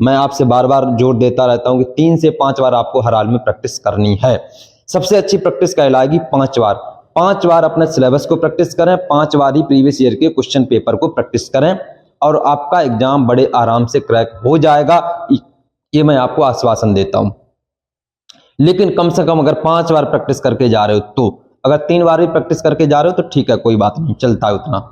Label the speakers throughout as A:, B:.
A: मैं आपसे बार बार जोर देता रहता हूं कि 3 से 5 बार आपको हर हाल में प्रैक्टिस करनी है। सबसे अच्छी प्रैक्टिस कहलाएगी 5 बार। 5 बार अपने सिलेबस को प्रैक्टिस करें, 5 बार ही प्रीवियस ईयर के क्वेश्चन पेपर को प्रैक्टिस करें और आपका एग्जाम बड़े आराम से क्रैक हो जाएगा, ये मैं आपको आश्वासन देता हूं। लेकिन कम से कम अगर 5 बार प्रैक्टिस करके जा रहे हो तो, अगर 3 बार भी प्रैक्टिस करके जा रहे हो तो ठीक है, कोई बात नहीं, चलता है उतना।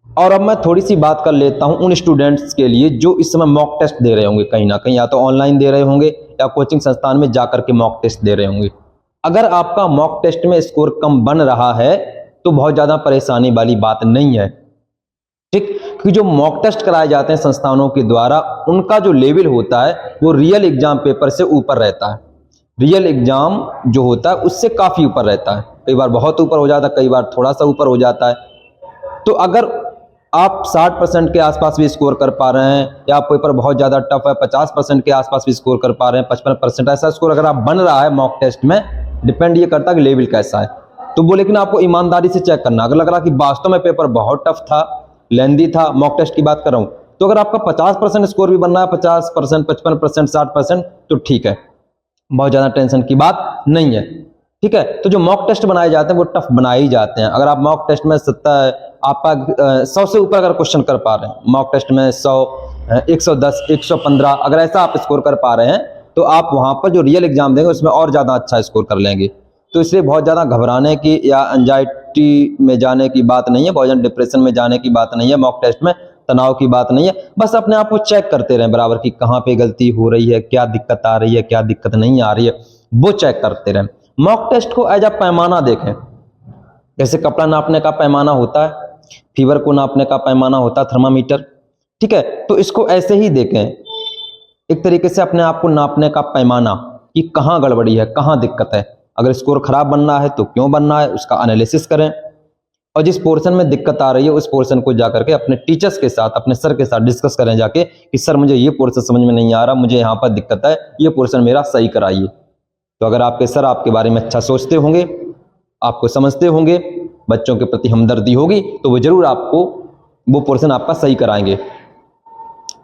A: और अब मैं थोड़ी सी बात कर लेता हूं उन स्टूडेंट्स के लिए जो इस समय मॉक टेस्ट दे रहे होंगे, कहीं ना कहीं या तो ऑनलाइन दे रहे होंगे या कोचिंग संस्थान में जाकर के मॉक टेस्ट दे रहे होंगे। अगर आपका मॉक टेस्ट में स्कोर कम बन रहा है तो बहुत ज्यादा परेशानी वाली बात नहीं है, ठीक। क्योंकि जो मॉक टेस्ट कराए जाते हैं संस्थानों के द्वारा, उनका जो लेवल होता है वो रियल एग्जाम पेपर से ऊपर रहता है। रियल एग्जाम जो होता है उससे काफी ऊपर रहता है, कई बार बहुत ऊपर हो जाता है, कई बार थोड़ा सा ऊपर हो जाता है। तो अगर आप 60% के आसपास भी स्कोर कर पा रहे हैं या पेपर बहुत ज्यादा टफ है, 50% के आसपास भी स्कोर कर पा रहे हैं, 55% ऐसा स्कोर अगर आप बन रहा है मॉक टेस्ट में, डिपेंड ये करता है कि लेवल कैसा है। तो वो लेकिन आपको ईमानदारी से चेक करना। अगर लग रहा कि वास्तव में पेपर बहुत टफ था, लेंदी था, मॉक टेस्ट की बात कर रहा हूं, तो अगर आपका 50% स्कोर भी बन रहा है, 50%, 55%, 60%, तो ठीक है, बहुत ज्यादा टेंशन की बात नहीं है, ठीक है। तो जो मॉक टेस्ट बनाए जाते हैं वो टफ बनाए ही जाते हैं। अगर आप मॉक टेस्ट में आपका 100 से ऊपर अगर क्वेश्चन कर पा रहे हैं, मॉक टेस्ट में 100, 110, 115 अगर ऐसा आप स्कोर कर पा रहे हैं, तो आप वहां पर जो रियल एग्जाम देंगे उसमें और ज्यादा अच्छा स्कोर कर लेंगे। तो इसलिए बहुत ज्यादा घबराने की या एंजाइटी में जाने की बात नहीं है, बहुत ज्यादा डिप्रेशन में जाने की बात नहीं है, मॉक टेस्ट में तनाव की बात नहीं है। बस अपने आप को चेक करते रहें बराबर कि कहाँ पे गलती हो रही है, क्या दिक्कत आ रही है, क्या दिक्कत नहीं आ रही है, वो चेक करते रहें। मॉक टेस्ट को एज अ पैमाना देखें, जैसे कपड़ा नापने का पैमाना होता है, फीवर को नापने का पैमाना होता है थर्मामीटर, ठीक है। तो इसको ऐसे ही देखें, एक तरीके से अपने आप को नापने का पैमाना कि कहाँ गड़बड़ी है, कहाँ दिक्कत है। अगर स्कोर खराब बनना है तो क्यों बनना है, उसका एनालिसिस करें और जिस पोर्शन में दिक्कत आ रही है उस पोर्शन को जाकर के अपने टीचर्स के साथ, अपने सर के साथ डिस्कस करें जाके कि सर मुझे ये पोर्शन समझ में नहीं आ रहा, मुझे यहाँ पर दिक्कत है, ये पोर्शन मेरा सही कराइए। तो अगर आपके सर आपके बारे में अच्छा सोचते होंगे, आपको समझते होंगे, बच्चों के प्रति हमदर्दी होगी, तो वो जरूर आपको वो पोर्शन आपका सही कराएंगे,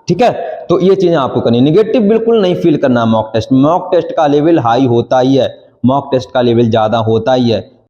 A: ठीक है। तो ये चीजें आपको करनी, निगेटिव बिल्कुल नहीं फील करना। मॉक टेस्ट का लेवल हाई होता ही है, मॉक टेस्ट का लेवल ज्यादा होता ही है,